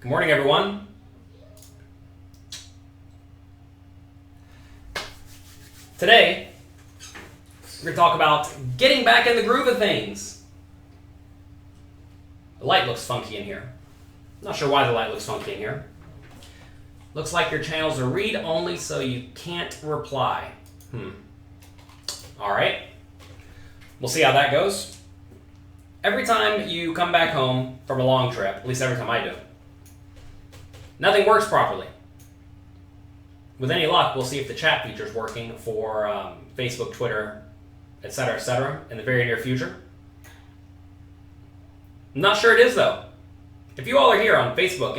Good morning, everyone. Today, we're going to talk about getting back in the groove of things. The light looks funky in here. Not sure why the light looks funky in here. Looks like your channels are read-only, so you can't reply. All right. We'll see how that goes. Every time you come back home from a long trip, at least every time I do, nothing works properly. With any luck, we'll see if the chat feature is working for Facebook, Twitter, etc., in the very near future. I'm not sure it is, though. If you all are here on Facebook,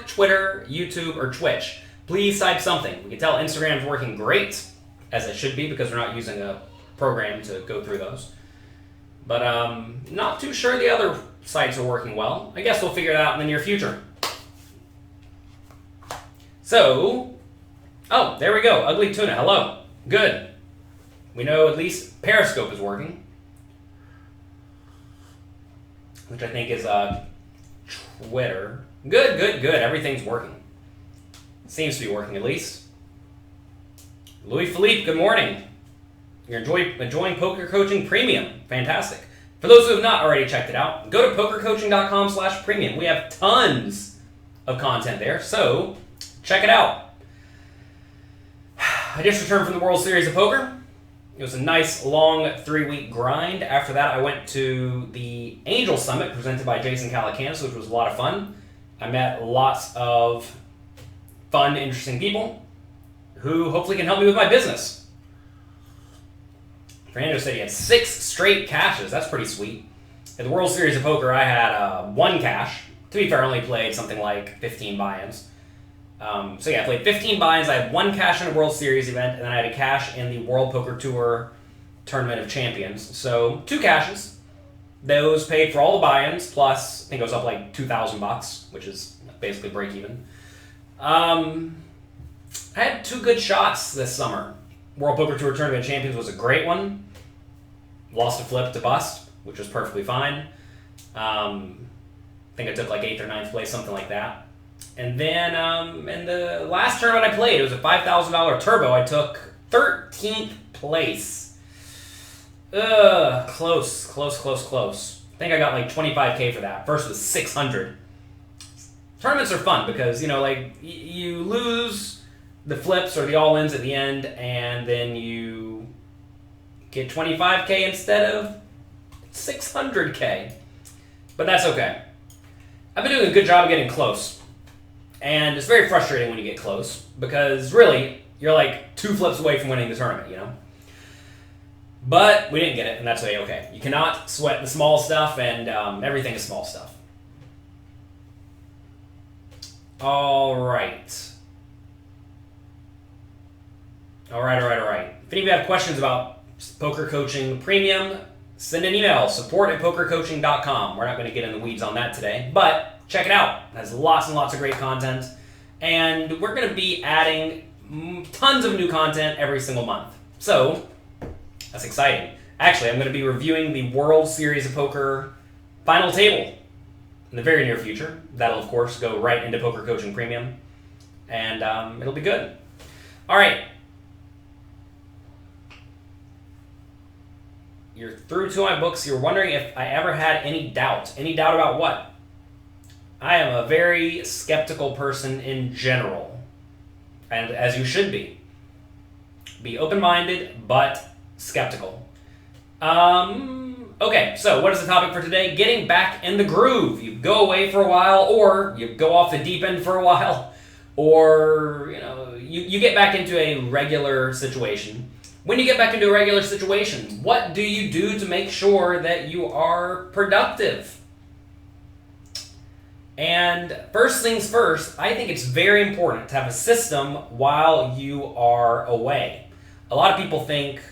Twitter, YouTube, or Twitch, please type something. We can tell Instagram's working great, as it should be, because we're not using a program to go through those. But not too sure the other sites are working well. I guess we'll figure it out in the near future. So, oh, there we go. Ugly Tuna, hello. Good. We know at least Periscope is working, which I think is Twitter. Good. Everything's working. Seems to be working at least. Louis Philippe, good morning. You're enjoying Poker Coaching Premium. Fantastic. For those who have not already checked it out, go to pokercoaching.com/premium. We have tons of content there, so check it out. I just returned from the World Series of Poker. It was a nice, long 3-week grind. After that, I went to the Angel Summit presented by Jason Calacanis, which was a lot of fun. I met lots of fun, interesting people who hopefully can help me with my business. Fernando said he had 6 straight cashes. That's pretty sweet. At the World Series of Poker, I had 1 cash. To be fair, I only played something like 15 buy-ins. So yeah, I played 15 buy-ins. I had 1 cash in a World Series event, and then I had a cash in the World Poker Tour Tournament of Champions. So 2 cashes. Those paid for all the buy-ins, plus I think it was up like $2,000, which is basically break even. I had 2 good shots this summer. World Poker Tour Tournament of Champions was a great one. Lost a flip to bust, which was perfectly fine. I think I took like 8th or 9th place, something like that. And then in the last tournament I played, it was a $5,000 turbo. I took 13th place. Close. I think I got like $25K for that. First was $600. Tournaments are fun because, you lose the flips or the all-ins at the end, and then you get $25K instead of $600K. But that's okay. I've been doing a good job of getting close. And it's very frustrating when you get close, because really, you're like 2 flips away from winning the tournament, But we didn't get it, and that's okay. You cannot sweat the small stuff, and everything is small stuff. All right. If any of you have questions about Poker Coaching Premium, send an email, support@pokercoaching.com. We're not going to get in the weeds on that today, but check it out. It has lots and lots of great content, and we're going to be adding tons of new content every single month. So, that's exciting. Actually, I'm going to be reviewing the World Series of Poker final table in the very near future. That'll, of course, go right into Poker Coaching Premium, and it'll be good. All right. You're through to my books. You're wondering if I ever had any doubt. Any doubt about what? I am a very skeptical person in general, and as you should be. Be open-minded, but skeptical. Okay, so what is the topic for today? Getting back in the groove. You go away for a while, or you go off the deep end for a while, or you get back into a regular situation. When you get back into a regular situation, what do you do to make sure that you are productive? And first things first, I think it's very important to have a system while you are away. A lot of people think,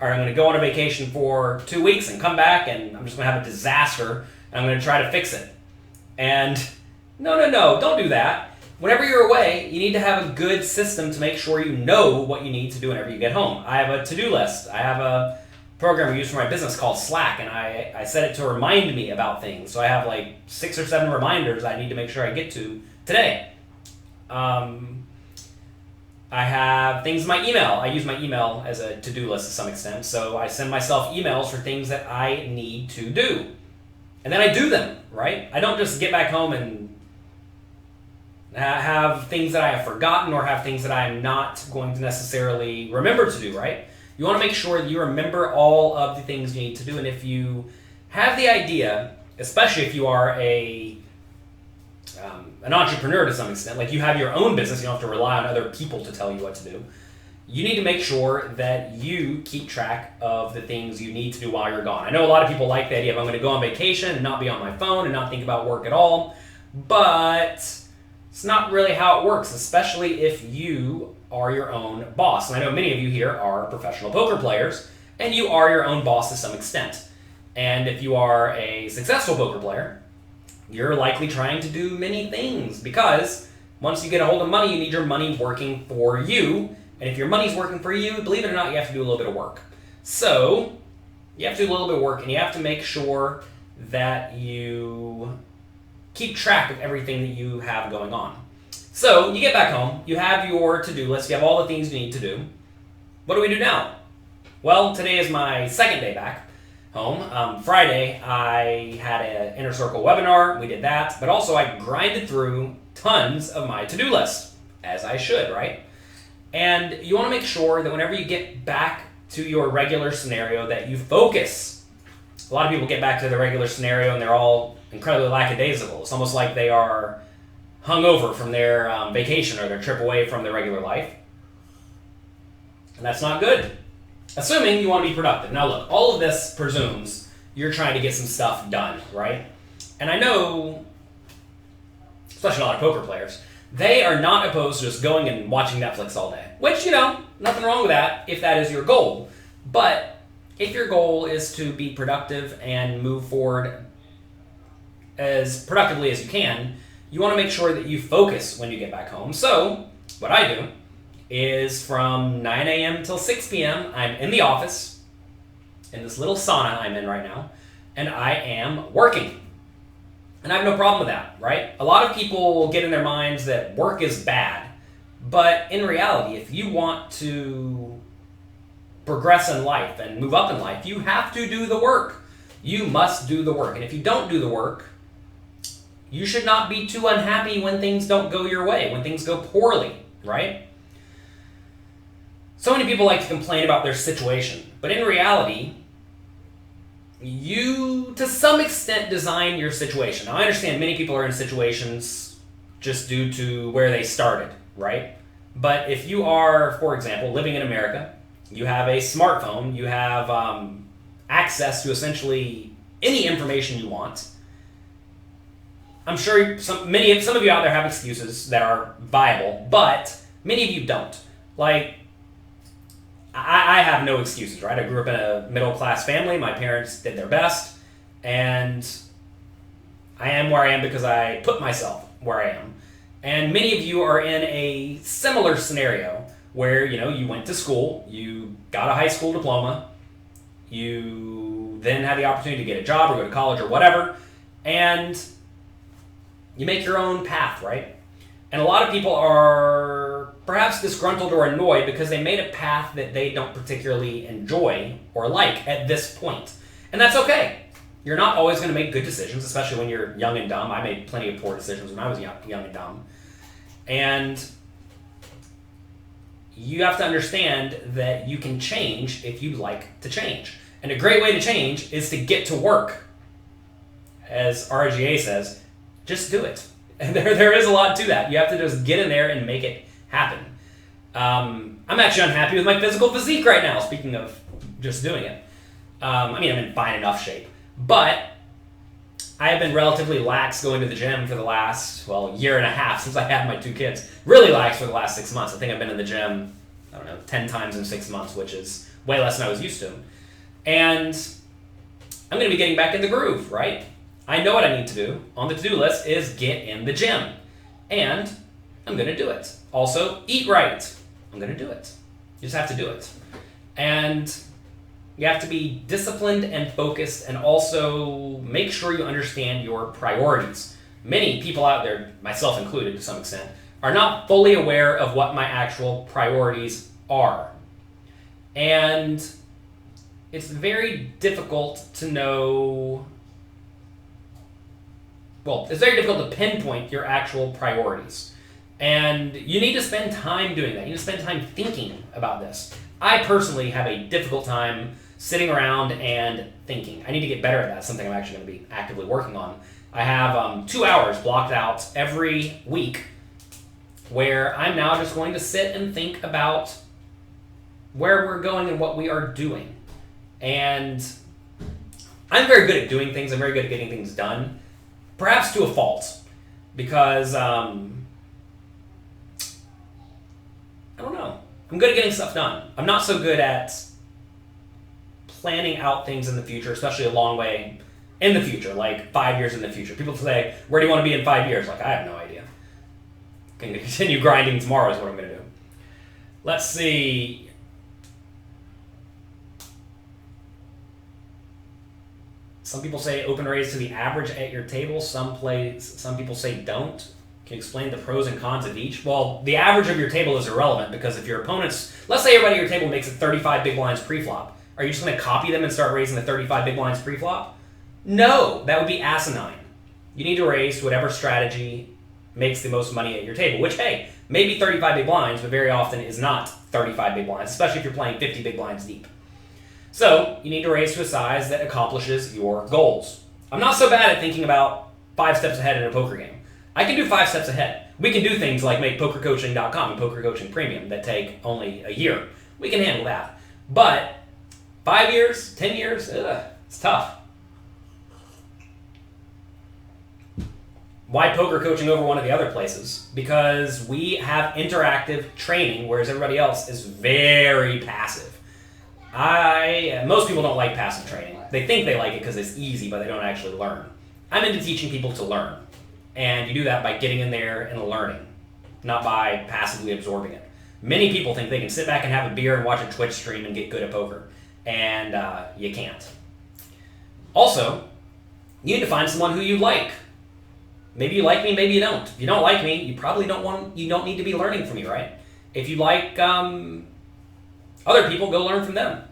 all right, I'm going to go on a vacation for 2 weeks and come back and I'm just going to have a disaster and I'm going to try to fix it. And no, don't do that. Whenever you're away, you need to have a good system to make sure you know what you need to do whenever you get home. I have a to-do list. I have a program I use for my business called Slack, and I set it to remind me about things. So I have like 6 or 7 reminders I need to make sure I get to today. I have things in my email. I use my email as a to-do list to some extent. So I send myself emails for things that I need to do. And then I do them, right? I don't just get back home and have things that I have forgotten or have things that I'm not going to necessarily remember to do, right? You want to make sure that you remember all of the things you need to do. And if you have the idea, especially if you are an entrepreneur to some extent, like you have your own business, you don't have to rely on other people to tell you what to do. You need to make sure that you keep track of the things you need to do while you're gone. I know a lot of people like the idea of I'm going to go on vacation and not be on my phone and not think about work at all, but it's not really how it works, especially if you are your own boss. And I know many of you here are professional poker players, and you are your own boss to some extent. And if you are a successful poker player, you're likely trying to do many things, because once you get a hold of money, you need your money working for you. And if your money's working for you, believe it or not, you have to do a little bit of work. So you have to do a little bit of work, and you have to make sure that you keep track of everything that you have going on. So you get back home, you have your to-do list, you have all the things you need to do. What do we do now? Well, today is my second day back home. Friday, I had an Inner Circle webinar. We did that, but also I grinded through tons of my to-do list, as I should, right? And you want to make sure that whenever you get back to your regular scenario that you focus. A lot of people get back to their regular scenario and they're all incredibly lackadaisical. It's almost like they are hungover from their vacation or their trip away from their regular life. And that's not good. Assuming you want to be productive. Now look, all of this presumes you're trying to get some stuff done, right? And I know, especially a lot of poker players, they are not opposed to just going and watching Netflix all day. Which, nothing wrong with that if that is your goal. But if your goal is to be productive and move forward as productively as you can, you want to make sure that you focus when you get back home. So, what I do is from 9 a.m. till 6 p.m., I'm in the office, in this little sauna I'm in right now, and I am working. And I have no problem with that, right? A lot of people get in their minds that work is bad, but in reality, if you want to progress in life and move up in life, you have to do the work. You must do the work. And if you don't do the work, you should not be too unhappy when things don't go your way, when things go poorly, right? So many people like to complain about their situation, but in reality, you, to some extent, design your situation. Now, I understand many people are in situations just due to where they started, right? But if you are, for example, living in America, you have a smartphone, you have access to essentially any information you want. I'm sure some of you out there have excuses that are viable, but many of you don't. Like, I have no excuses, right? I grew up in a middle-class family. My parents did their best, and I am where I am because I put myself where I am. And many of you are in a similar scenario where, you went to school, you got a high school diploma, you then had the opportunity to get a job or go to college or whatever, and you make your own path, right? And a lot of people are perhaps disgruntled or annoyed because they made a path that they don't particularly enjoy or like at this point. And that's okay. You're not always going to make good decisions, especially when you're young and dumb. I made plenty of poor decisions when I was young and dumb. And you have to understand that you can change if you like to change. And a great way to change is to get to work. As RGA says, just do it. And there is a lot to that. You have to just get in there and make it happen. I'm actually unhappy with my physical physique right now, speaking of just doing it. I'm in fine enough shape. But I have been relatively lax going to the gym for the last, year and a half since I had my 2 kids. Really lax for the last 6 months. I think I've been in the gym, 10 times in 6 months, which is way less than I was used to. And I'm going to be getting back in the groove, right? I know what I need to do on the to-do list is get in the gym. And I'm going to do it. Also, eat right. I'm going to do it. You just have to do it. And You have to be disciplined and focused, and also make sure you understand your priorities. Many people out there, myself included to some extent, are not fully aware of what my actual priorities are. And it's very difficult to know, well, it's very difficult to pinpoint your actual priorities. And you need to spend time doing that. You need to spend time thinking about this. I personally have a difficult time sitting around and thinking. I need to get better at that. It's something I'm actually going to be actively working on. I have 2 hours blocked out every week where I'm now just going to sit and think about where we're going and what we are doing. And I'm very good at doing things. I'm very good at getting things done, perhaps to a fault, because I don't know. I'm good at getting stuff done. I'm not so good at planning out things in the future, especially a long way in the future, like 5 years in the future. People say, where do you want to be in 5 years? Like, I have no idea. I'm going to continue grinding tomorrow is what I'm going to do. Let's see. Some people say open raise to the average at your table. Some people say don't. Can you explain the pros and cons of each? Well, the average of your table is irrelevant because if your opponents, let's say everybody at your table makes it 35 big blinds pre-flop. Are you just going to copy them and start raising the 35 big blinds pre-flop? No, that would be asinine. You need to raise to whatever strategy makes the most money at your table, which, hey, may be 35 big blinds, but very often is not 35 big blinds, especially if you're playing 50 big blinds deep. So you need to raise to a size that accomplishes your goals. I'm not so bad at thinking about 5 steps ahead in a poker game. I can do 5 steps ahead. We can do things like make pokercoaching.com and Poker Coaching Premium that take only a year. We can handle that. But 5 years, 10 years, it's tough. Why poker coaching over one of the other places? Because we have interactive training, whereas everybody else is very passive. Most people don't like passive training. They think they like it because it's easy, but they don't actually learn. I'm into teaching people to learn. And you do that by getting in there and learning, not by passively absorbing it. Many people think they can sit back and have a beer and watch a Twitch stream and get good at poker. And you can't. Also, you need to find someone who you like. Maybe you like me, maybe you don't. If you don't like me, you probably don't need to be learning from me, right? If you like other people, go learn from them.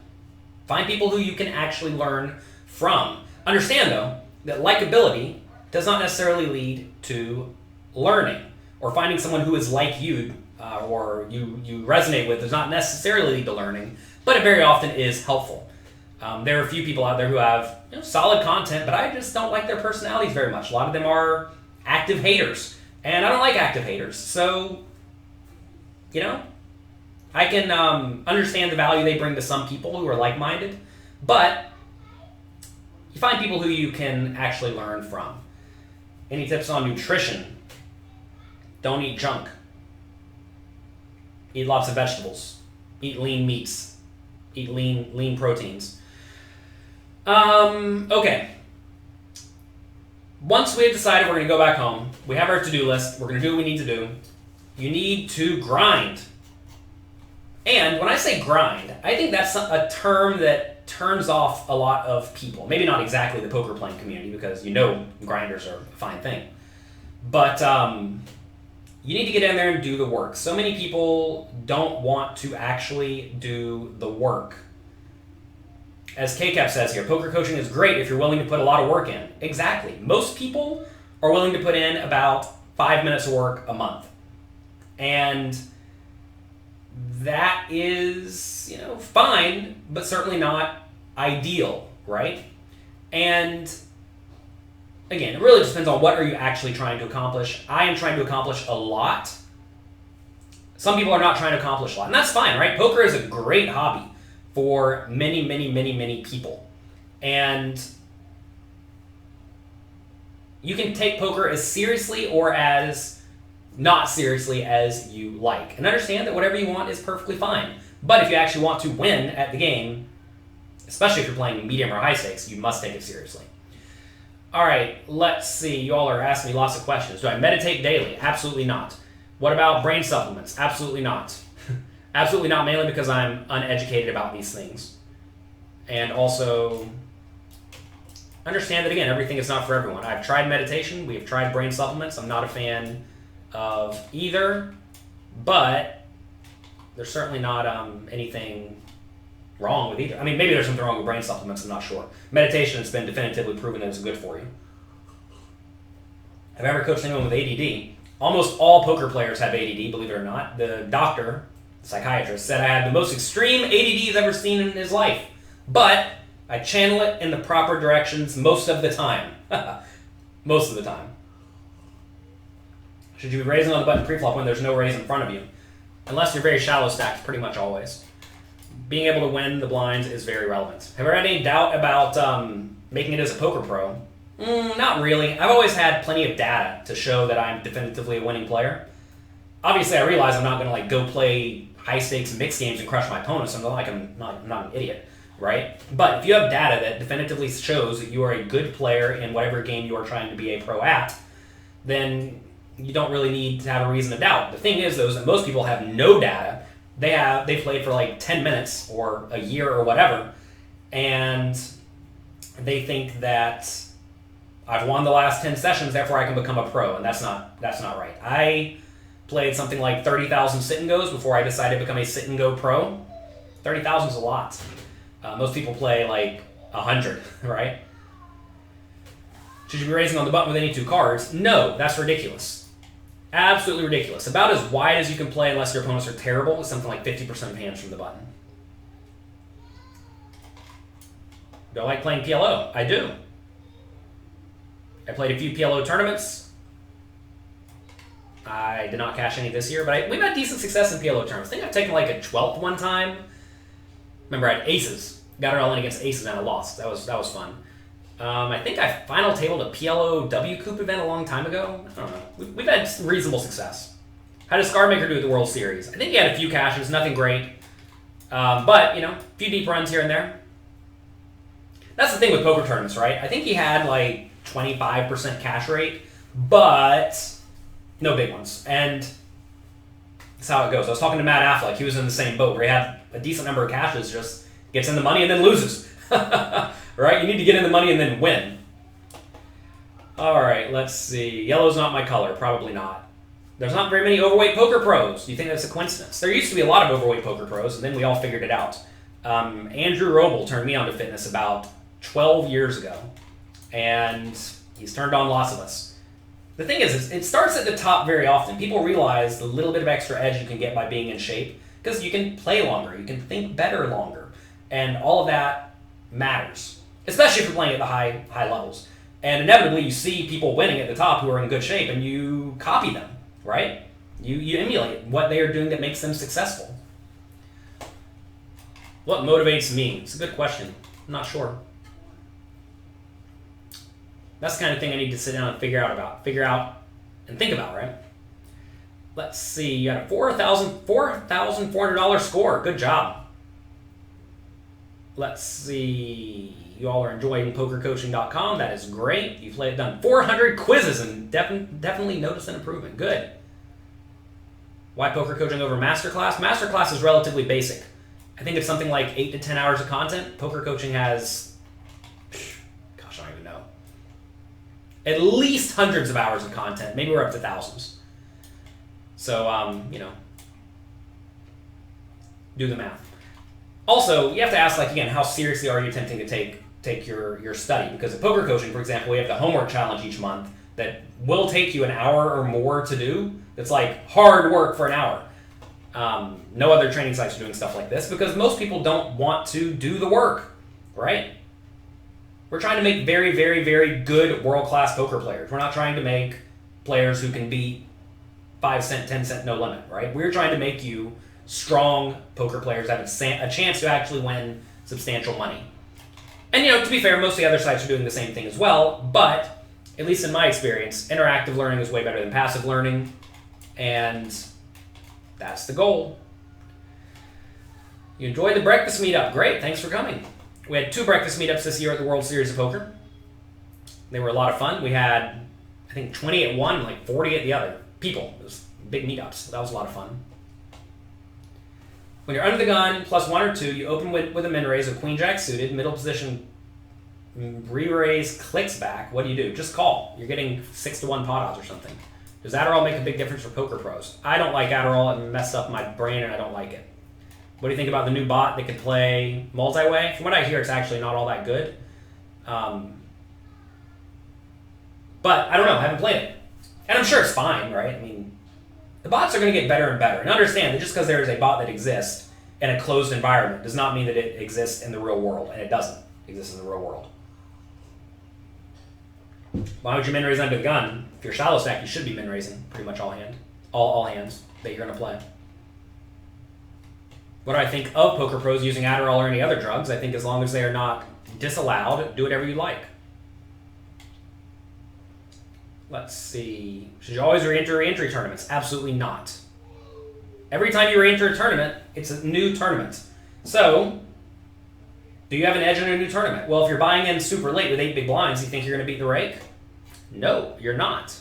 Find people who you can actually learn from. Understand, though, that likability does not necessarily lead to learning, or finding someone who is like you or you resonate with does not necessarily lead to learning, but it very often is helpful. There are a few people out there who have solid content, but I just don't like their personalities very much. A lot of them are active haters, and I don't like active haters. So, I can understand the value they bring to some people who are like-minded, but you find people who you can actually learn from. Any tips on nutrition? Don't eat junk. Eat lots of vegetables. Eat lean meats. Eat lean proteins. Okay. Once we have decided we're going to go back home, we have our to-do list, we're going to do what we need to do, you need to grind. And when I say grind, I think that's a term that turns off a lot of people. Maybe not exactly the poker playing community, because grinders are a fine thing. But you need to get in there and do the work. So many people don't want to actually do the work. As KCAP says here, poker coaching is great if you're willing to put a lot of work in. Exactly. Most people are willing to put in about 5 minutes of work a month. And that is, fine, but certainly not ideal, right? And again, it really depends on what are you actually trying to accomplish. I am trying to accomplish a lot. Some people are not trying to accomplish a lot, and that's fine, right? Poker is a great hobby for many, many, many, many people. And you can take poker as seriously or as not seriously as you like. And understand that whatever you want is perfectly fine. But if you actually want to win at the game, especially if you're playing medium or high stakes, you must take it seriously. All right, let's see. You all are asking me lots of questions. Do I meditate daily? Absolutely not. What about brain supplements? Absolutely not. Absolutely not, mainly because I'm uneducated about these things. And also understand that, again, everything is not for everyone. I've tried meditation. We have tried brain supplements. I'm not a fan of either, but there's certainly not anything wrong with either. I mean, maybe there's something wrong with brain supplements. I'm not sure. Meditation has been definitively proven that it's good for you. Have I ever coached anyone with ADD? Almost all poker players have ADD, believe it or not. The doctor, the psychiatrist, said I had the most extreme ADD he's ever seen in his life. But I channel it in the proper directions most of the time. Most of the time. Should you be raising on the button pre-flop when there's no raise in front of you? Unless you're very shallow stacked, pretty much always. Being able to win the blinds is very relevant. Have I had any doubt about making it as a poker pro? Not really. I've always had plenty of data to show that I'm definitively a winning player. Obviously, I realize I'm not going to go play high-stakes mixed games and crush my opponents. I'm not an idiot, right? But if you have data that definitively shows that you are a good player in whatever game you are trying to be a pro at, then you don't really need to have a reason to doubt. The thing is, though, is that most people have no data. They played for 10 minutes or a year or whatever, and they think that I've won the last 10 sessions, therefore I can become a pro, and that's not right. I played something like 30,000 sit-and-goes before I decided to become a sit-and-go pro. 30,000 is a lot. Most people play 100, right? Should you be raising on the button with any two cards? No, that's ridiculous. Absolutely ridiculous. About as wide as you can play unless your opponents are terrible is something like 50% of hands from the button. Do I like playing PLO? I do. I played a few PLO tournaments. I did not cash any this year, but we've had decent success in PLO tournaments. I think I've taken a 12th one time. Remember, I had aces. Got it all in against aces and I lost. That was fun. I think I final tabled a PLO W Coupe event a long time ago. I don't know. We've had reasonable success. How does Scarmaker do at the World Series? I think he had a few cashes, nothing great. But, a few deep runs here and there. That's the thing with poker tournaments, right? I think he had 25% cash rate, but no big ones. And that's how it goes. I was talking to Matt Affleck. He was in the same boat where he had a decent number of cashes, just gets in the money and then loses. Right? You need to get in the money and then win. All right, let's see. Yellow's not my color. Probably not. There's not very many overweight poker pros. Do you think that's a coincidence? There used to be a lot of overweight poker pros, and then we all figured it out. Andrew Roble turned me on to fitness about 12 years ago, and he's turned on lots of us. The thing is, it starts at the top very often. People realize the little bit of extra edge you can get by being in shape because you can play longer, you can think better longer, and all of that matters, especially if you're playing at the high levels. And inevitably, you see people winning at the top who are in good shape, and you copy them, right? You emulate what they are doing that makes them successful. What motivates me? It's a good question. I'm not sure. That's the kind of thing I need to sit down and figure out and think about, right? Let's see. You got a $4,400 score. Good job. Let's see. You all are enjoying pokercoaching.com. That is great. You've done 400 quizzes and definitely noticed an improvement. Good. Why poker coaching over masterclass? Masterclass is relatively basic. I think it's something like 8 to 10 hours of content. Poker coaching has, gosh, I don't even know, at least hundreds of hours of content. Maybe we're up to thousands. So, do the math. Also, you have to ask, again, how seriously are you attempting to take your study? Because at poker coaching, for example, we have the homework challenge each month that will take you an hour or more to do. It's hard work for an hour. No other training sites are doing stuff like this because most people don't want to do the work, right? We're trying to make very, very, very good world-class poker players. We're not trying to make players who can beat 5 cent, 10 cent, no limit, right? We're trying to make you strong poker players that have a chance to actually win substantial money. And, to be fair, most of the other sites are doing the same thing as well, but at least in my experience, interactive learning is way better than passive learning, and that's the goal. You enjoyed the breakfast meetup. Great, thanks for coming. We had 2 breakfast meetups this year at the World Series of Poker. They were a lot of fun. We had, I think, 20 at one and 40 at the other. People. It was big meetups. That was a lot of fun. When you're under the gun, +1 or 2, you open with a min raise, a queen jack suited, middle position, re-raise clicks back. What do? Just call. You're getting 6-1 pot odds or something. Does Adderall make a big difference for poker pros? I don't like Adderall. It messed up my brain and I don't like it. What do you think about the new bot that can play multi-way? From what I hear, it's actually not all that good. But I don't know. I haven't played it. And I'm sure it's fine, right? I mean, the bots are going to get better and better. And understand that just because there is a bot that exists in a closed environment does not mean that it exists in the real world. And it doesn't exist in the real world. Why would you min raise under the gun? If you're shallow stack, you should be min raising pretty much all hands that you're going to play. What do I think of poker pros using Adderall or any other drugs? I think as long as they are not disallowed, do whatever you like. Let's see. Should you always re-enter tournaments? Absolutely not. Every time you re-enter a tournament, it's a new tournament. So, do you have an edge in a new tournament? Well, if you're buying in super late with 8 big blinds, you think you're going to beat the rake? No, you're not.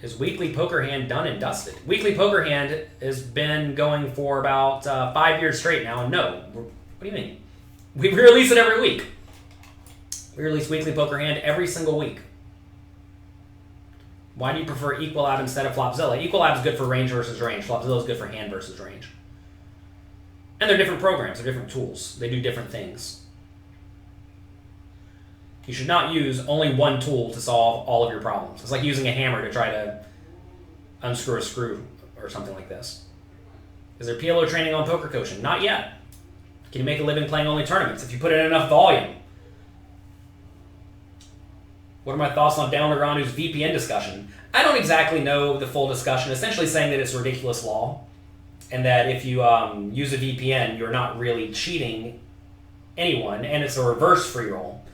Is Weekly Poker Hand done and dusted? Weekly Poker Hand has been going for about 5 years straight now, and no. What do you mean? We release it every week. We release Weekly Poker Hand every single week. Why do you prefer Equalab instead of Flopzilla? Equalab is good for range versus range. Flopzilla is good for hand versus range. And they're different programs. They're different tools. They do different things. You should not use only one tool to solve all of your problems. It's like using a hammer to try to unscrew a screw or something like this. Is there PLO training on poker coaching? Not yet. Can you make a living playing only tournaments? If you put in enough volume. What are my thoughts on Daniel Negreanu's VPN discussion? I don't exactly know the full discussion, essentially saying that it's a ridiculous law and that if you use a VPN, you're not really cheating anyone, and it's a reverse free roll.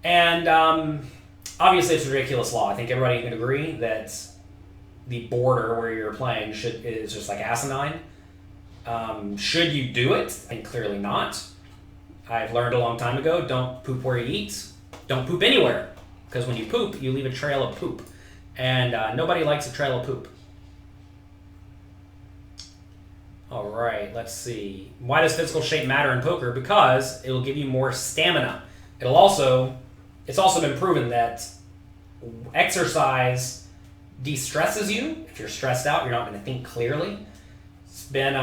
And obviously it's a ridiculous law. I think everybody can agree that the border where you're playing is just like asinine. Should you do it? I think clearly not. I've learned a long time ago, don't poop where you eat. Don't poop anywhere. Because when you poop, you leave a trail of poop. And nobody likes a trail of poop. All right, let's see. Why does physical shape matter in poker? Because it will give you more stamina. It's also been proven that exercise de-stresses you. If you're stressed out, you're not going to think clearly. It's been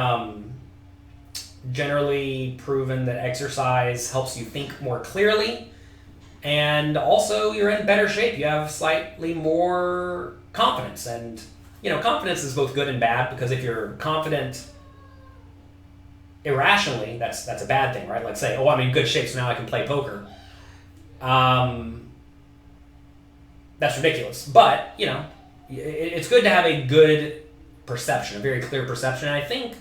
generally proven that exercise helps you think more clearly. And also, you're in better shape. You have slightly more confidence. And, confidence is both good and bad, because if you're confident irrationally, that's a bad thing, right? Like say, I'm in good shape, so now I can play poker. That's ridiculous. But, it's good to have a good perception, a very clear perception. And I think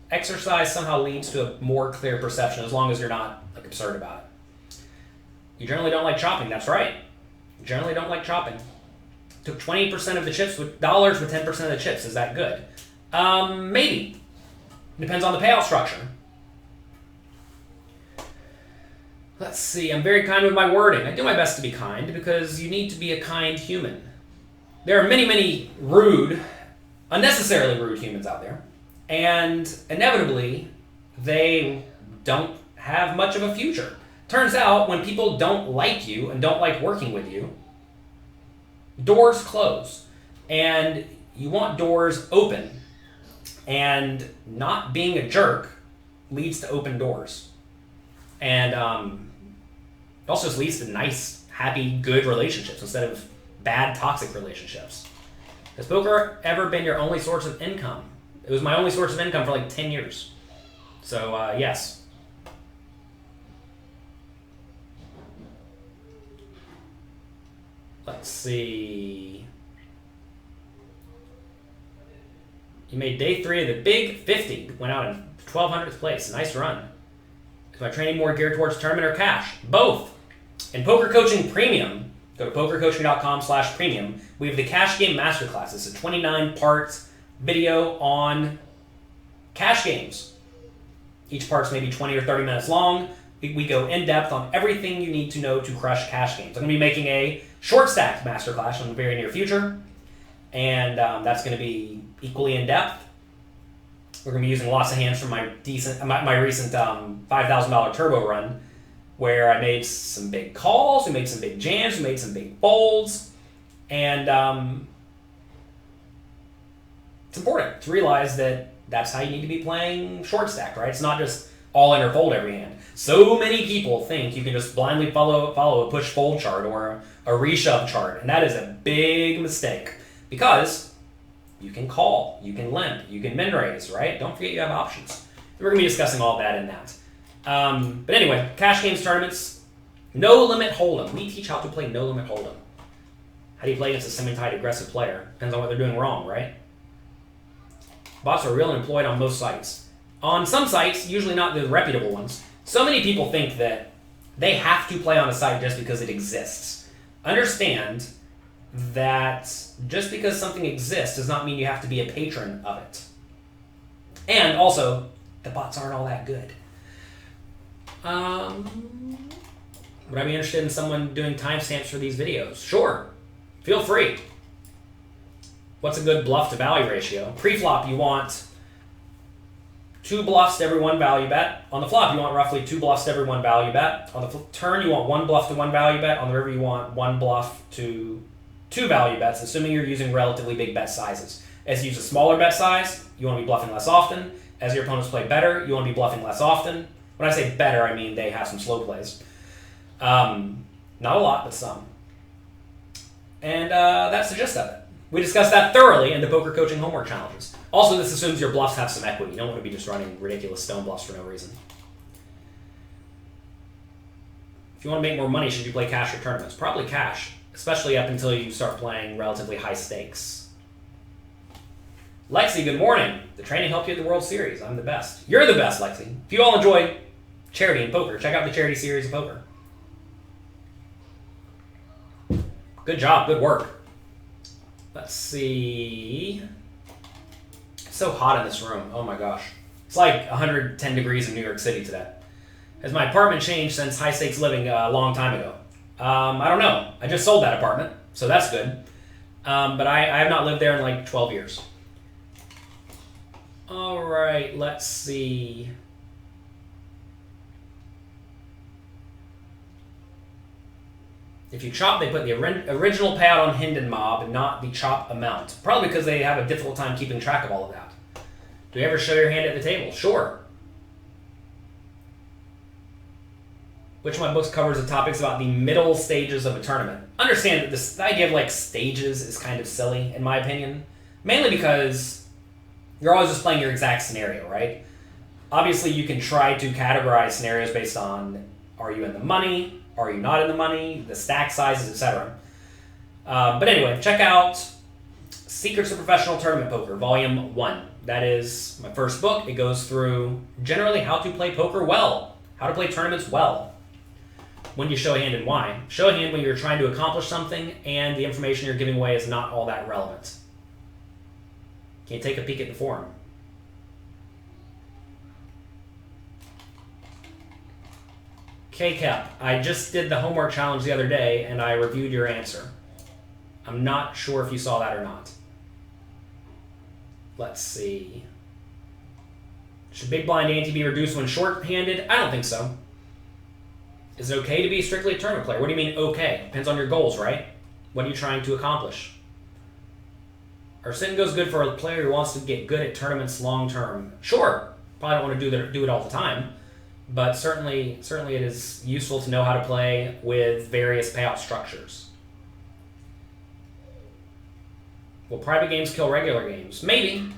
exercise somehow leads to a more clear perception, as long as you're not absurd about it. You generally don't like chopping. That's right. You generally don't like chopping. Took 20% of the chips with dollars with 10% of the chips. Is that good? Maybe. Depends on the payout structure. Let's see. I'm very kind with my wording. I do my best to be kind because you need to be a kind human. There are many, many rude, unnecessarily rude humans out there. And inevitably, they don't have much of a future. Turns out, when people don't like you and don't like working with you, doors close. And you want doors open. And not being a jerk leads to open doors. And it also just leads to nice, happy, good relationships instead of bad, toxic relationships. Has poker ever been your only source of income? It was my only source of income for like 10 years. So, yes. Let's see. You made day 3 of the Big 50. Went out in 1200th place. Nice run. Is my training more geared towards tournament or cash? Both. In Poker Coaching Premium, go to pokercoaching.com/premium. We have the Cash Game Masterclass. It's a 29-part video on cash games. Each part's maybe 20 or 30 minutes long. We go in depth on everything you need to know to crush cash games. I'm going to be making a short stack masterclass in the very near future. and that's going to be equally in depth. We're going to be using lots of hands from my recent $5,000 turbo run, where I made some big calls, we made some big jams, we made some big folds, and it's important to realize that that's how you need to be playing short stack, right? It's not just all in or fold every hand. So many people think you can just blindly follow a push-fold chart or a reshove chart, and that is a big mistake because you can call, you can limp, you can min raise, right? Don't forget you have options. We're going to be discussing all of that in that. But anyway, cash games tournaments, no limit hold'em. We teach how to play no limit hold'em. How do you play against a semi-tight aggressive player? Depends on what they're doing wrong, right? Bots are real and employed on most sites. On some sites, usually not the reputable ones, so many people think that they have to play on a site just because it exists. Understand that just because something exists does not mean you have to be a patron of it. And also, the bots aren't all that good. Would I be interested in someone doing timestamps for these videos? Sure. Feel free. What's a good bluff to value ratio? Pre-flop, you want 2 bluffs to every 1 value bet. On the flop, you want roughly 2 bluffs to every 1 value bet. On the turn, you want 1 bluff to 1 value bet. On the river, you want 1 bluff to 2 value bets, assuming you're using relatively big bet sizes. As you use a smaller bet size, you want to be bluffing less often. As your opponents play better, you want to be bluffing less often. When I say better, I mean they have some slow plays. Not a lot, but some. And that's the gist of it. We discussed that thoroughly in the poker coaching homework challenges. Also, this assumes your bluffs have some equity. You don't want to be just running ridiculous stone bluffs for no reason. If you want to make more money, should you play cash or tournaments? Probably cash, especially up until you start playing relatively high stakes. Lexi, good morning. The training helped you at the World Series. I'm the best. You're the best, Lexi. If you all enjoy charity and poker, check out the charity series of poker. Good job. Good work. Let's see. It's so hot in this room. Oh my gosh. It's like 110 degrees in New York City today. Has my apartment changed since high stakes living a long time ago? I don't know. I just sold that apartment, so that's good. But I have not lived there in like 12 years. All right, let's see. If you chop, they put the original payout on Hinden Mob and not the chop amount. Probably because they have a difficult time keeping track of all of that. Do you ever show your hand at the table? Sure. Which of my books covers the topics about the middle stages of a tournament? Understand that the idea of like stages is kind of silly, in my opinion. Mainly because you're always just playing your exact scenario, right? Obviously, you can try to categorize scenarios based on, are you in the money? Are you not in the money? The stack sizes, etc. But anyway, check out Secrets of Professional Tournament Poker, Volume 1. That is my first book. It goes through generally how to play poker well, how to play tournaments well. When do you show a hand and why? Show a hand when you're trying to accomplish something and the information you're giving away is not all that relevant. Can you take a peek at the forum? K-Cap, I just did the homework challenge the other day and I reviewed your answer. I'm not sure if you saw that or not. Let's see. Should big blind ante be reduced when short-handed? I don't think so. Is it okay to be strictly a tournament player? What do you mean okay? Depends on your goals, right? What are you trying to accomplish? Our sin goes good for a player who wants to get good at tournaments long-term. Sure, probably don't want to do it all the time. But certainly it is useful to know how to play with various payout structures. Will private games kill regular games? Maybe.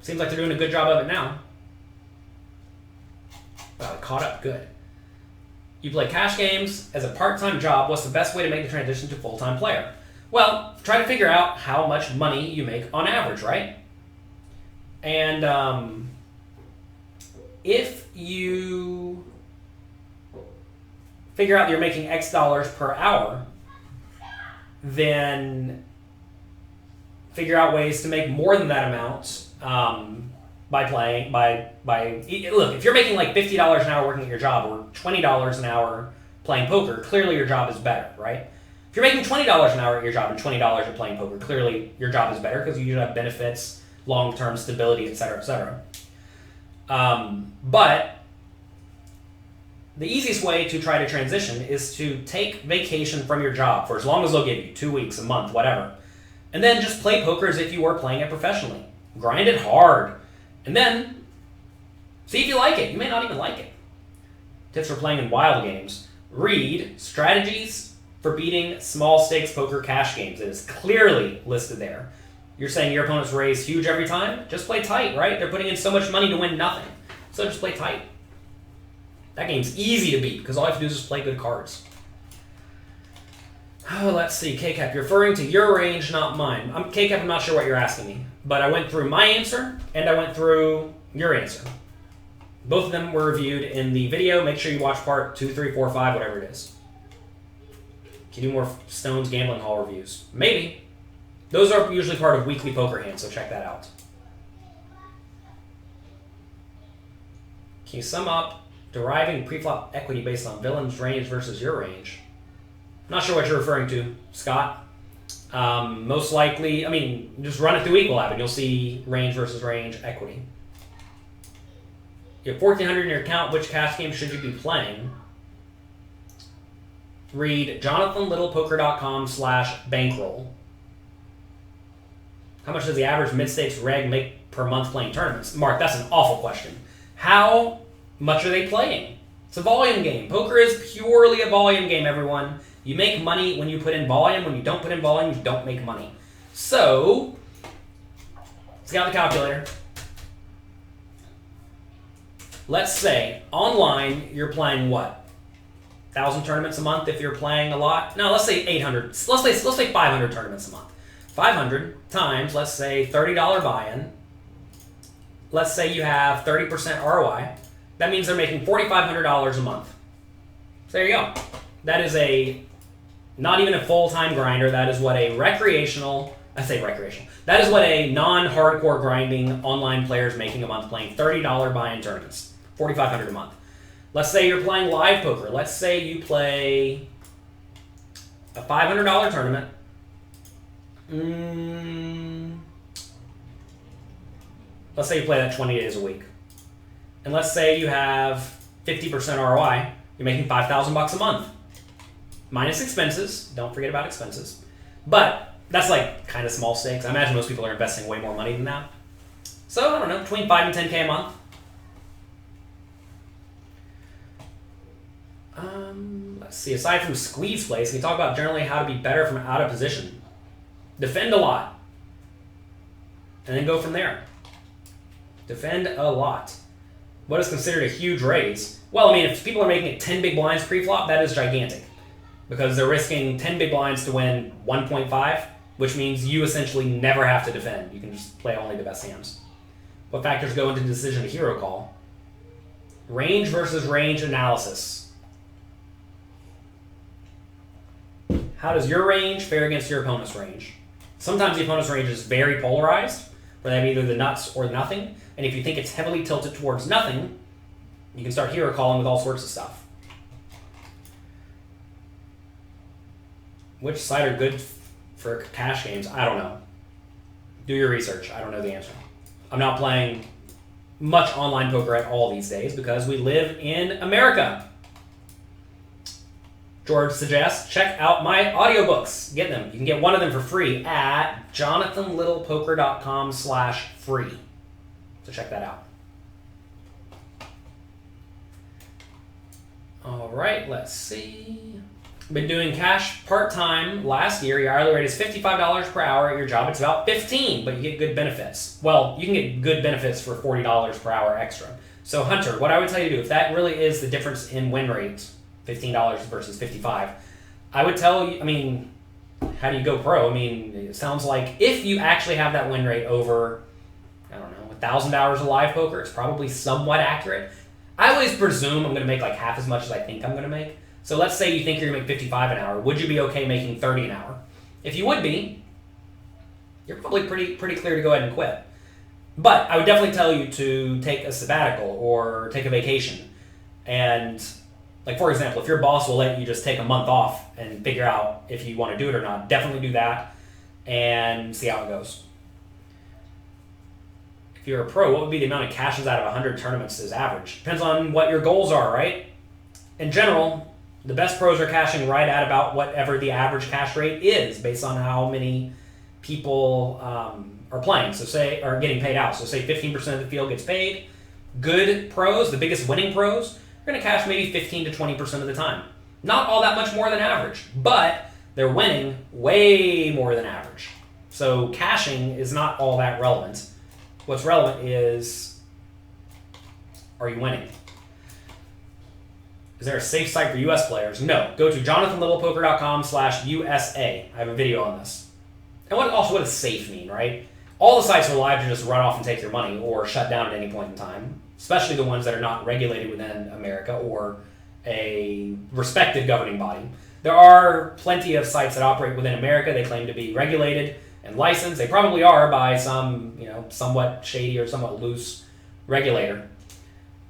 Seems like they're doing a good job of it now. Wow, they caught up. Good. You play cash games as a part-time job. What's the best way to make the transition to full-time player? Well, try to figure out how much money you make on average, right? And if you figure out you're making X dollars per hour, then figure out ways to make more than that amount by look, if you're making like $50 an hour working at your job or $20 an hour playing poker, clearly your job is better, right? If If you're making $20 an hour at your job and $20 at playing poker, clearly your job is better because you usually have benefits, long-term stability, etc., etc. But the easiest way to try to transition is to take vacation from your job for as long as they'll give you, 2 weeks, a month, whatever. And then just play poker as if you were playing it professionally. Grind it hard. And then see if you like it. You may not even like it. Tips for playing in wild games. Read Strategies for Beating Small Stakes Poker Cash Games. It is clearly listed there. You're saying your opponents raise huge every time? Just play tight, right? They're putting in so much money to win nothing. So just play tight. That game's easy to beat because all you have to do is just play good cards. Oh, let's see. KCAP, you're referring to your range, not mine. KCAP, I'm not sure what you're asking me. But I went through my answer and I went through your answer. Both of them were reviewed in the video. Make sure you watch part 2, 3, 4, 5, whatever it is. Can you do more Stone's Gambling Hall reviews? Maybe. Those are usually part of Weekly Poker Hands, so check that out. Can you sum up deriving preflop equity based on villain's range versus your range? I'm not sure what you're referring to, Scott. Most likely, just run it through Equal App and you'll see range versus range equity. You have $1,400 in your account. Which cash game should you be playing? Read jonathanlittlepoker.com/bankroll. How much does the average mid-stakes reg make per month playing tournaments? Mark, that's an awful question. How much are they playing? It's a volume game. Poker is purely a volume game, everyone. You make money when you put in volume. When you don't put in volume, you don't make money. So, let's get out the calculator. Let's say online you're playing what? 1,000 tournaments a month if you're playing a lot? No, let's say 800. Let's say 500 tournaments a month. 500 times, let's say $30 buy-in. Let's say you have 30% ROI. That means they're making $4,500 a month. So there you go. That is not even a full-time grinder. That is what a recreational. That is what a non-hardcore grinding online player is making a month playing $30 buy-in tournaments. $4,500 a month. Let's say you're playing live poker. Let's say you play a $500 tournament. Let's say you play that 20 days a week. And let's say you have 50% ROI. You're making $5,000 a month. Minus expenses. Don't forget about expenses. But that's like kind of small stakes. I imagine most people are investing way more money than that. So, I don't know, between 5 and 10K a month. Let's see, aside from squeeze plays, can you talk about generally how to be better from out of position? Defend a lot. And then go from there. Defend a lot. What is considered a huge raise? Well, if people are making it 10 big blinds pre-flop, that is gigantic. Because they're risking 10 big blinds to win 1.5, which means you essentially never have to defend. You can just play only the best hands. What factors go into the decision to hero call? Range versus range analysis. How does your range fare against your opponent's range? Sometimes the opponent's range is very polarized, where they have either the nuts or nothing. And if you think it's heavily tilted towards nothing, you can start hero calling with all sorts of stuff. Which site are good for cash games? I don't know. Do your research. I don't know the answer. I'm not playing much online poker at all these days because we live in America. George suggests check out my audiobooks. Get them. You can get one of them for free at jonathanlittlepoker.com/free. So check that out. All right, let's see. Been doing cash part-time last year. Your hourly rate is $55 per hour at your job. It's about $15, but you get good benefits. Well, you can get good benefits for $40 per hour extra. So Hunter, what I would tell you to do, if that really is the difference in win rate, $15 versus $55, I would tell you, how do you go pro? It sounds like if you actually have that win rate over, 1,000 hours of live poker, it's probably somewhat accurate. I always presume I'm going to make like half as much as I think I'm going to make. So let's say you think you're going to make $55 an hour. Would you be okay making $30 an hour? If you would be, you're probably pretty clear to go ahead and quit. But I would definitely tell you to take a sabbatical or take a vacation and Like, for example, if your boss will let you just take a month off and figure out if you want to do it or not, definitely do that and see how it goes. If you're a pro, what would be the amount of cashes out of 100 tournaments as average? Depends on what your goals are, right? In general, the best pros are cashing right at about whatever the average cash rate is based on how many people are playing, are getting paid out. So say 15% of the field gets paid. Good pros, the biggest winning pros, are going to cash maybe 15 to 20% of the time. Not all that much more than average, but they're winning way more than average. So cashing is not all that relevant. What's relevant is, are you winning? Is there a safe site for US players? No. Go to jonathanlittlepoker.com/USA. I have a video on this. And what does safe mean, right? All the sites are live to just run off and take your money or shut down at any point in time, especially the ones that are not regulated within America or a respected governing body. There are plenty of sites that operate within America. They claim to be regulated and licensed. They probably are by some, somewhat shady or somewhat loose regulator.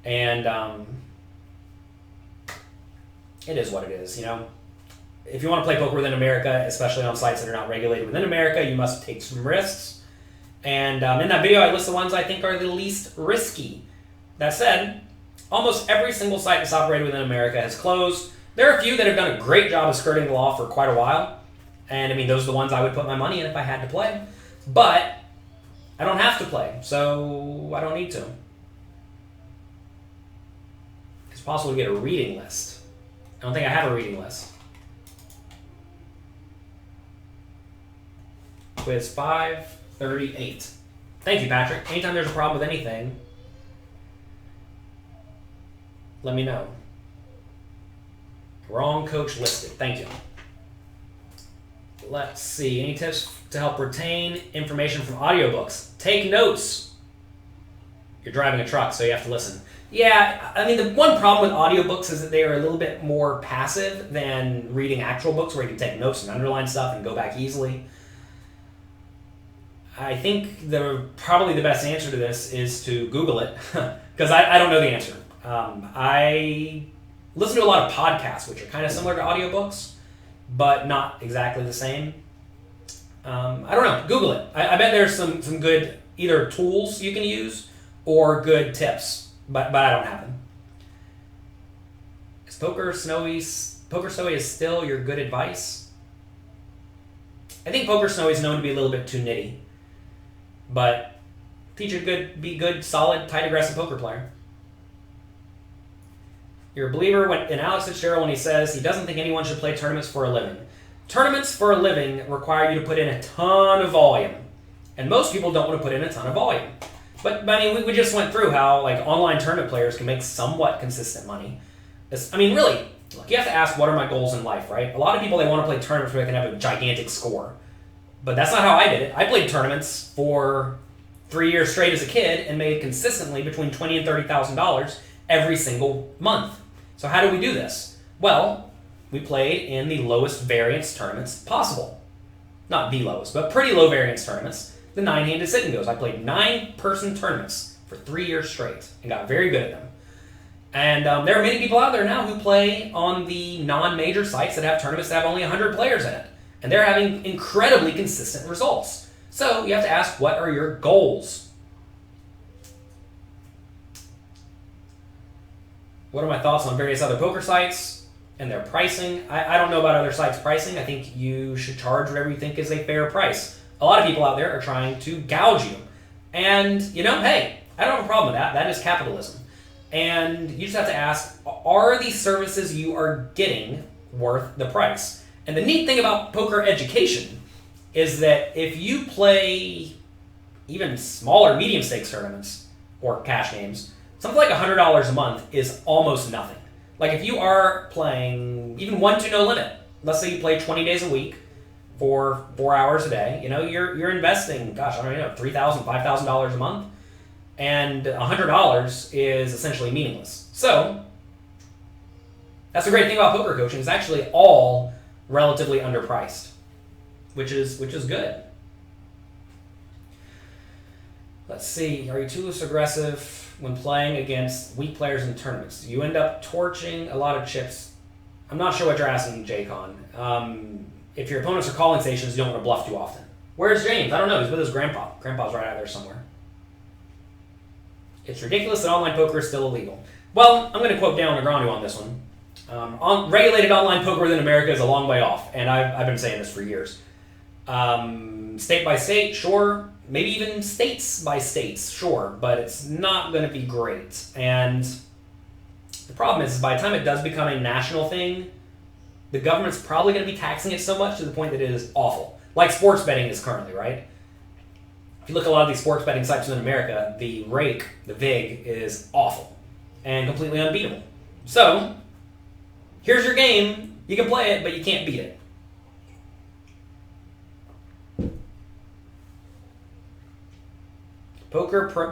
And it is what it is, If you want to play poker within America, especially on sites that are not regulated within America, you must take some risks. And in that video, I list the ones I think are the least risky. That said, almost every single site that's operated within America has closed. There are a few that have done a great job of skirting the law for quite a while. And those are the ones I would put my money in if I had to play. But I don't have to play, so I don't need to. It's possible to get a reading list. I don't think I have a reading list. Quiz 538. Thank you, Patrick. Anytime there's a problem with anything, let me know. Wrong coach listed. Thank you. Let's see. Any tips to help retain information from audiobooks? Take notes. You're driving a truck, so you have to listen. Yeah, the one problem with audiobooks is that they are a little bit more passive than reading actual books where you can take notes and underline stuff and go back easily. I think probably the best answer to this is to Google it, because I don't know the answer. I listen to a lot of podcasts, which are kind of similar to audiobooks, but not exactly the same. I don't know. Google it. I bet there's some good either tools you can use or good tips, but I don't have them. Is Poker Snowy is still your good advice? I think Poker Snowy is known to be a little bit too nitty, but teach a be good, solid, tight, aggressive poker player. You're a believer in Alex Fitzgerald when he says he doesn't think anyone should play tournaments for a living. Tournaments for a living require you to put in a ton of volume, and most people don't want to put in a ton of volume. But we just went through how online tournament players can make somewhat consistent money. Really, look, you have to ask, what are my goals in life, right? A lot of people, they want to play tournaments where they can have a gigantic score. But that's not how I did it. I played tournaments for 3 years straight as a kid and made consistently between $20,000 and $30,000 every single month. So how do we do this? Well, we played in the lowest variance tournaments possible. Not the lowest, but pretty low variance tournaments. The 9-handed sit and goes. I played 9-person tournaments for 3 years straight and got very good at them. And there are many people out there now who play on the non-major sites that have tournaments that have only 100 players in it. And they're having incredibly consistent results. So you have to ask, what are your goals? What are my thoughts on various other poker sites and their pricing? I don't know about other sites' pricing. I think you should charge whatever you think is a fair price. A lot of people out there are trying to gouge you. And, hey, I don't have a problem with that. That is capitalism. And you just have to ask, are the services you are getting worth the price? And the neat thing about poker education is that if you play even smaller medium stakes tournaments or cash games, something like $100 a month is almost nothing. Like if you are playing even 1-2 no limit, let's say you play 20 days a week for 4 hours a day, you're investing, $3,000, $5,000 a month, and $100 is essentially meaningless. So that's the great thing about poker coaching. It's actually all relatively underpriced, which is good. Let's see. Are you too loose aggressive when playing against weak players in tournaments? You end up torching a lot of chips. I'm not sure what you're asking, J-Con. If your opponents are calling stations, you don't want to bluff too often. Where's James? I don't know. He's with his grandpa. Grandpa's right out there somewhere. It's ridiculous that online poker is still illegal. Well, I'm going to quote Dale Negreanu on this one. Regulated online poker within America is a long way off, and I've been saying this for years. State by state, sure. Maybe even states by states, sure. But it's not going to be great. And the problem is, by the time it does become a national thing, the government's probably going to be taxing it so much to the point that it is awful. Like sports betting is currently, right? If you look at a lot of these sports betting sites in America, the rake, the VIG, is awful and completely unbeatable. So, here's your game. You can play it, but you can't beat it.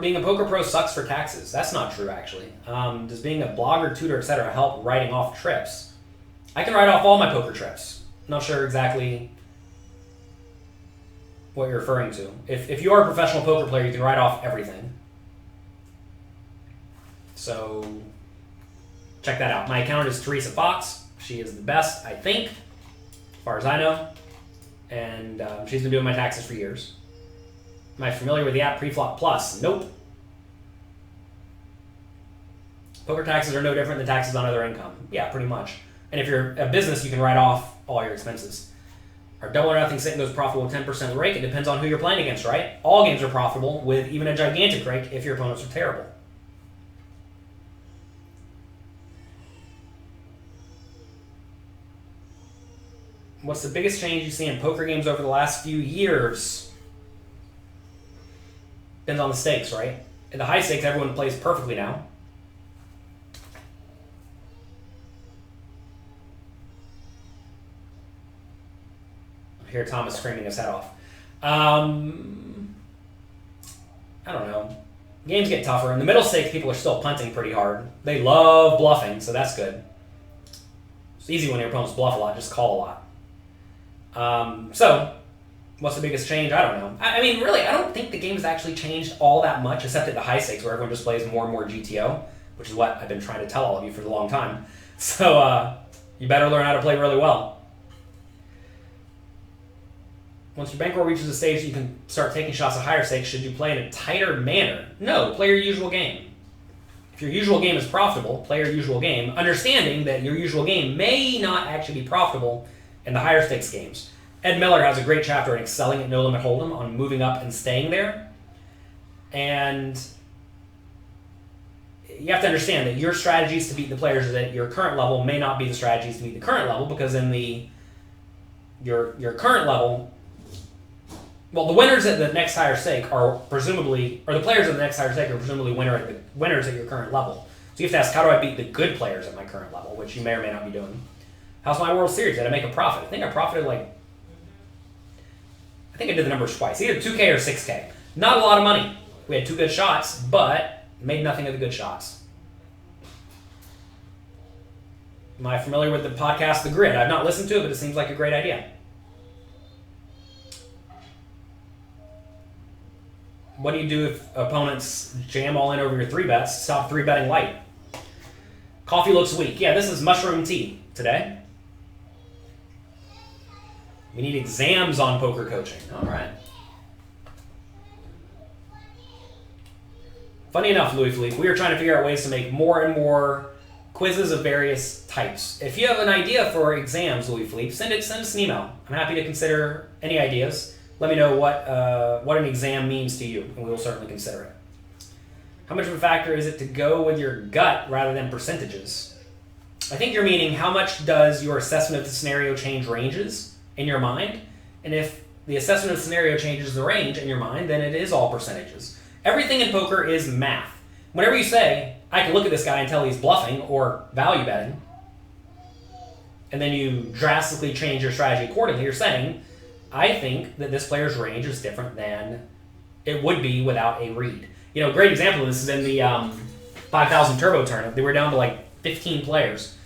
Being a poker pro sucks for taxes. That's not true, actually. Does being a blogger, tutor, etc. help writing off trips? I can write off all my poker trips. Not sure exactly what you're referring to. If you are a professional poker player, you can write off everything. So, check that out. My accountant is Teresa Fox. She is the best, I think, as far as I know. And she's been doing my taxes for years. Am I familiar with the app Preflop Plus? Nope. Poker taxes are no different than taxes on other income. Yeah, pretty much. And if you're a business, you can write off all your expenses. Our double or nothing sit goes profitable with 10% rake. It depends on who you're playing against, right? All games are profitable with even a gigantic rake if your opponents are terrible. What's the biggest change you see in poker games over the last few years? Depends on the stakes, right? In the high stakes, everyone plays perfectly now. I hear Thomas screaming his head off. I don't know. Games get tougher. In the middle stakes, people are still punting pretty hard. They love bluffing, so that's good. It's easy when your opponents bluff a lot, just call a lot. So, what's the biggest change? I don't know. I mean, really, I don't think the game has actually changed all that much, except at the high stakes where everyone just plays more and more GTO, which is what I've been trying to tell all of you for a long time. So, you better learn how to play really well. Once your bankroll reaches a stage that you can start taking shots at higher stakes, should you play in a tighter manner? No, play your usual game. If your usual game is profitable, play your usual game, understanding that your usual game may not actually be profitable in the higher stakes games. Ed Miller has a great chapter on excelling at No Limit Hold'em, on moving up and staying there. And you have to understand that your strategies to beat the players at your current level may not be the strategies to beat the current level, because in your current level, well, the winners at the next higher stake are presumably, or the players at the next higher stake are presumably winners at your current level. So you have to ask, how do I beat the good players at my current level, which you may or may not be doing. How's my World Series? Did I make a profit? I think I profited I did the numbers twice, either 2K or 6K. Not a lot of money. We had two good shots, but made nothing of the good shots. Am I familiar with the podcast The Grid? I've not listened to it, but it seems like a great idea. What do you do if opponents jam all in over your 3-bets? Stop 3-betting light. Coffee looks weak. Yeah, this is mushroom tea today. We need exams on poker coaching. All right. Funny enough, Louis Philippe, we are trying to figure out ways to make more and more quizzes of various types. If you have an idea for exams, Louis Philippe, send us an email. I'm happy to consider any ideas. Let me know what an exam means to you, and we will certainly consider it. How much of a factor is it to go with your gut rather than percentages? I think you're meaning how much does your assessment of the scenario change ranges in your mind? And if the assessment of the scenario changes the range in your mind, then it is all percentages. Everything in poker is math. Whenever you say, I can look at this guy and tell he's bluffing or value betting, and then you drastically change your strategy accordingly, you're saying, I think that this player's range is different than it would be without a read. You know, a great example of this is in the 5,000 Turbo tournament. They were down to 15 players.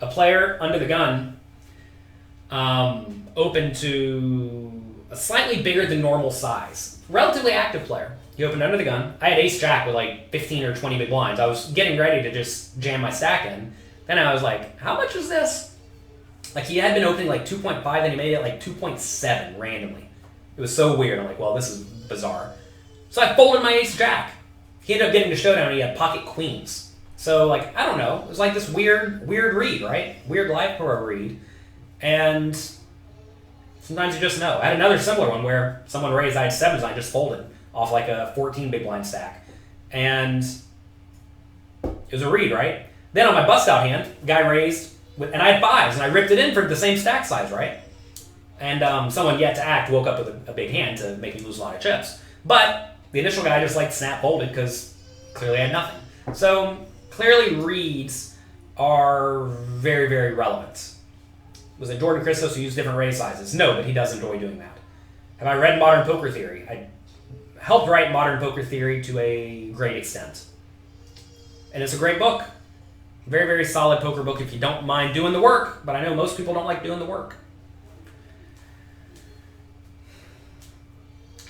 A player under the gun opened to a slightly bigger than normal size. Relatively active player. He opened under the gun. I had ace jack with like 15 or 20 big blinds. I was getting ready to just jam my stack in. Then I was like, how much is this? Like, he had been opening like 2.5, then he made it like 2.7 randomly. It was so weird. I'm like, well, this is bizarre. So I folded my ace jack. He ended up getting to showdown and he had pocket queens. So, like, I don't know. It was like this weird read, right? Weird live pro read. And sometimes you just know. I had another similar one where someone raised, I had sevens, and I just folded off like a 14 big blind stack. And it was a read, right? Then on my bust out hand, guy raised, and I had fives, and I ripped it in for the same stack size, right? And someone yet to act woke up with a big hand to make me lose a lot of chips. But the initial guy just like snap folded because clearly I had nothing. So clearly reads are very, very relevant. Was it Jordan Christos who used different raise sizes? No, but he does enjoy doing that. Have I read Modern Poker Theory? I helped write Modern Poker Theory to a great extent. And it's a great book. Very, very solid poker book if you don't mind doing the work, but I know most people don't like doing the work.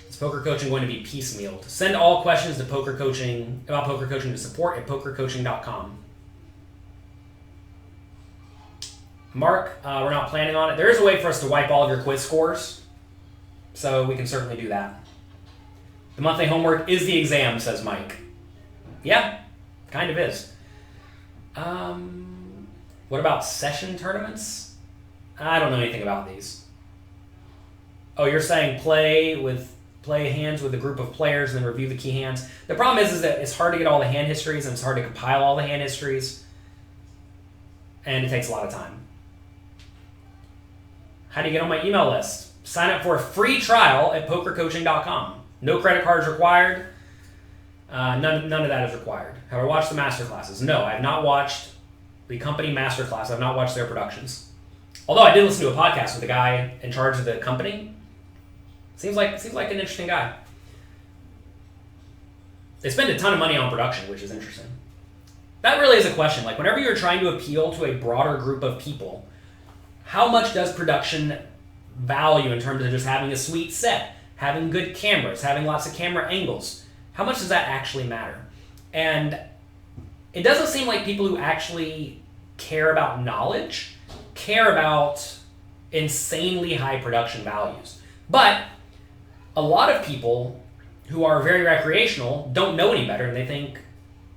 Is poker coaching going to be piecemealed? Send all questions to about poker coaching to support@pokercoaching.com. Mark, we're not planning on it. There is a way for us to wipe all of your quiz scores, so we can certainly do that. The monthly homework is the exam, says Mike. Yeah, kind of is. What about session tournaments? I don't know anything about these. Oh, you're saying play hands with a group of players and then review the key hands. The problem is that it's hard to get all the hand histories and it's hard to compile all the hand histories. And it takes a lot of time. How do you get on my email list? Sign up for a free trial at pokercoaching.com. No credit cards required. None of that is required. Have I watched the masterclasses? No, I have not watched the company masterclass. I have not watched their productions. Although I did listen to a podcast with the guy in charge of the company. Seems like an interesting guy. They spend a ton of money on production, which is interesting. That really is a question. Like, whenever you're trying to appeal to a broader group of people, how much does production value in terms of just having a sweet set, having good cameras, having lots of camera angles? How much does that actually matter? And it doesn't seem like people who actually care about knowledge care about insanely high production values. But a lot of people who are very recreational don't know any better and they think,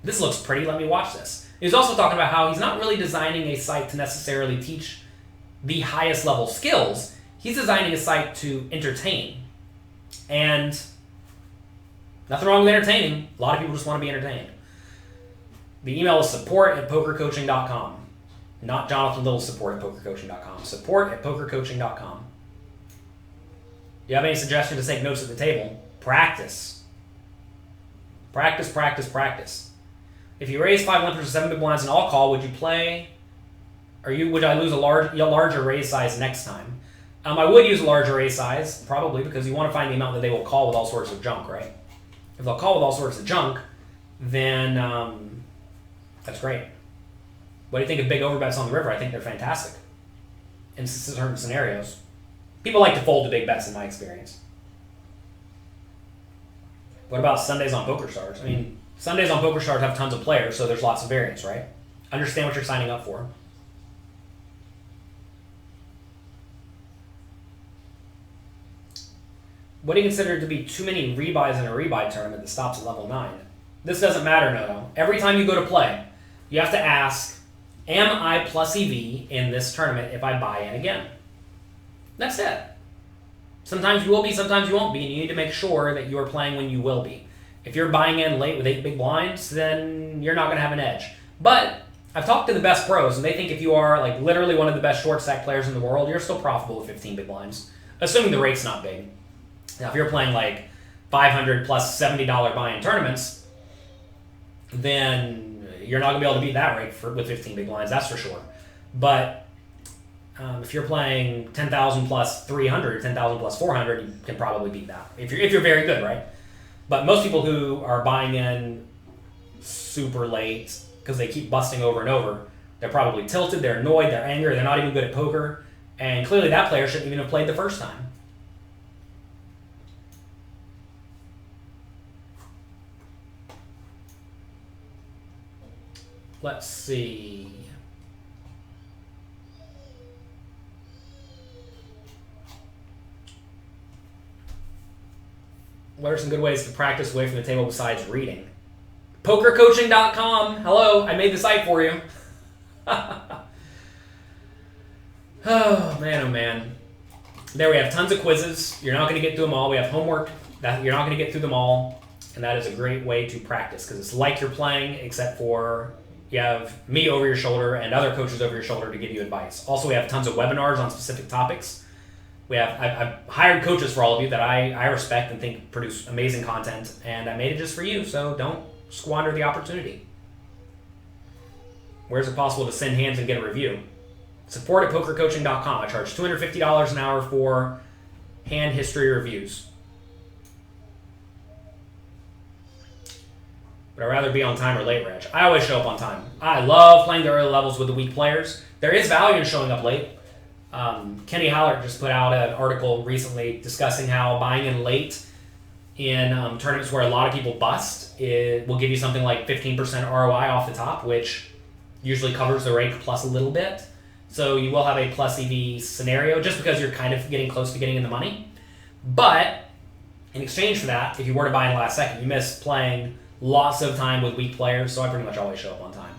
this looks pretty, let me watch this. He's also talking about how he's not really designing a site to necessarily teach the highest level skills. He's designing a site to entertain. And nothing wrong with entertaining. A lot of people just want to be entertained. The email is support@pokercoaching.com. Not Jonathan Little support@pokercoaching.com. Support@pokercoaching.com. Do you have any suggestions to take notes at the table? Practice. Practice, practice, practice. If you raise 5 limpers or 7 big blinds in all call, would you play, would I lose a larger raise size next time? I would use a larger raise size, probably, because you want to find the amount that they will call with all sorts of junk, right? If they'll call with all sorts of junk, then that's great. What do you think of big overbets on the river? I think they're fantastic in certain scenarios. People like to fold to big bets, in my experience. What about Sundays on PokerStars? I mean, Sundays on PokerStars have tons of players, so there's lots of variance, right? Understand what you're signing up for. What do you consider to be too many rebuys in a rebuy tournament that stops at level 9? This doesn't matter, no. Every time you go to play, you have to ask, am I plus EV in this tournament if I buy in again? That's it. Sometimes you will be, sometimes you won't be, and you need to make sure that you are playing when you will be. If you're buying in late with 8 big blinds, then you're not going to have an edge. But I've talked to the best pros, and they think if you are like literally one of the best short stack players in the world, you're still profitable with 15 big blinds, assuming the rate's not big. Now, if you're playing like 500 plus $70 buy-in tournaments, then you're not going to be able to beat that rate with 15 big blinds, that's for sure. But if you're playing 10,000 plus 300, 10,000 plus 400, you can probably beat that if you're very good, right? But most people who are buying in super late because they keep busting over and over, they're probably tilted, they're annoyed, they're angry, they're not even good at poker, and clearly that player shouldn't even have played the first time. Let's see. What are some good ways to practice away from the table besides reading? PokerCoaching.com. Hello, I made the site for you. Oh, man, oh, man. There we have tons of quizzes. You're not going to get through them all. We have homework that you're not going to get through them all. And that is a great way to practice because it's like you're playing, except for you have me over your shoulder and other coaches over your shoulder to give you advice. Also, we have tons of webinars on specific topics. I've hired coaches for all of you that I respect and think produce amazing content, and I made it just for you, so don't squander the opportunity. Where is it possible to send hands and get a review? Support at PokerCoaching.com. I charge $250 an hour for hand history reviews. But I'd rather be on time or late, Reg. I always show up on time. I love playing the early levels with the weak players. There is value in showing up late. Kenny Hallert just put out an article recently discussing how buying in late in tournaments where a lot of people bust will give you something like 15% ROI off the top, which usually covers the rake plus a little bit. So you will have a plus EV scenario just because you're kind of getting close to getting in the money. But in exchange for that, if you were to buy in the last second, you miss playing lots of time with weak players, so I pretty much always show up on time.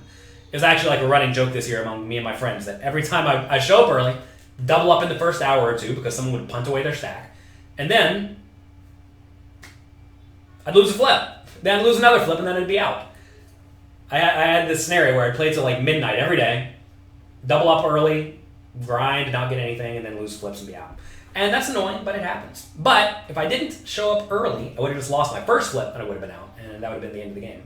It was actually like a running joke this year among me and my friends that every time I show up early, double up in the first hour or two because someone would punt away their stack, and then I'd lose a flip, then I'd lose another flip, and then it'd be out. I had this scenario where I played till like midnight every day, double up early, grind, not get anything, and then lose flips and be out. And that's annoying, but it happens. But if I didn't show up early, I would have just lost my first flip, and I would have been out, and that would have been the end of the game.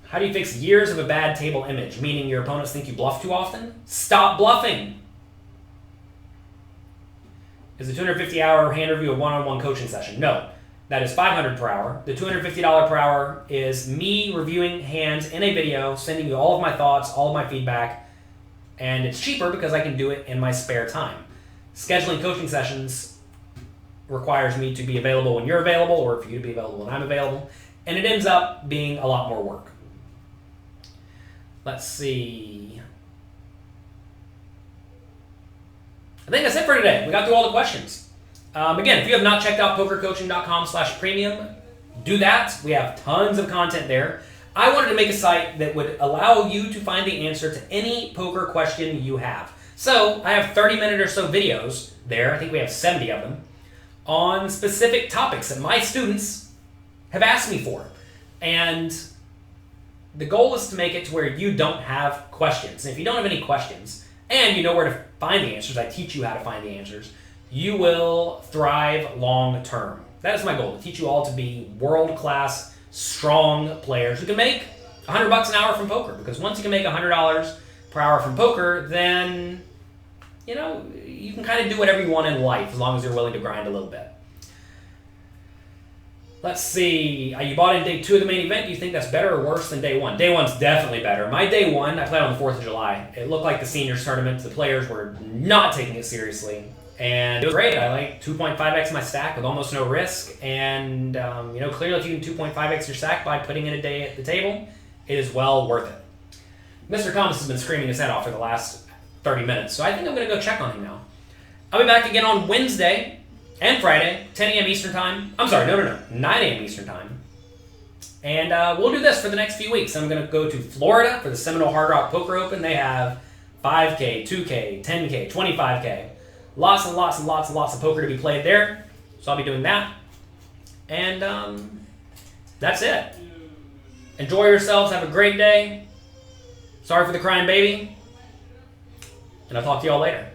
How do you fix years of a bad table image, meaning your opponents think you bluff too often? Stop bluffing! Is the $250-hour hand review a one-on-one coaching session? No. That is $500 per hour. The $250 per hour is me reviewing hands in a video, sending you all of my thoughts, all of my feedback, and it's cheaper because I can do it in my spare time. Scheduling coaching sessions requires me to be available when you're available, or for you to be available when I'm available, and it ends up being a lot more work. Let's see. I think that's it for today. We got through all the questions. Again, if you have not checked out PokerCoaching.com/premium, do that. We have tons of content there. I wanted to make a site that would allow you to find the answer to any poker question you have. So I have 30-minute or so videos there. I think we have 70 of them on specific topics that my students have asked me for. And the goal is to make it to where you don't have questions. And if you don't have any questions and you know where to find the answers, I teach you how to find the answers, you will thrive long term. That is my goal, to teach you all to be world-class, strong players who can make $100 an hour from poker. Because once you can make $100 per hour from poker, then you can kind of do whatever you want in life as long as you're willing to grind a little bit. Let's see. You bought in day 2 of the main event. Do you think that's better or worse than day 1? Day 1's definitely better. My day 1, I played on the 4th of July. It looked like the seniors tournament. The players were not taking it seriously. And it was great. I like 2.5x my stack with almost no risk. And, clearly if you can 2.5x your stack by putting in a day at the table, it is well worth it. Mr. Thomas has been screaming his head off for the last 30 minutes, so I think I'm going to go check on him now. I'll be back again on Wednesday and Friday, 10 a.m. Eastern Time. I'm sorry, no, 9 a.m. Eastern Time. And we'll do this for the next few weeks. I'm going to go to Florida for the Seminole Hard Rock Poker Open. They have 5K, 2K, 10K, 25K. Lots and lots and lots and lots of poker to be played there. So I'll be doing that. And that's it. Enjoy yourselves. Have a great day. Sorry for the crying baby. And I'll talk to you all later.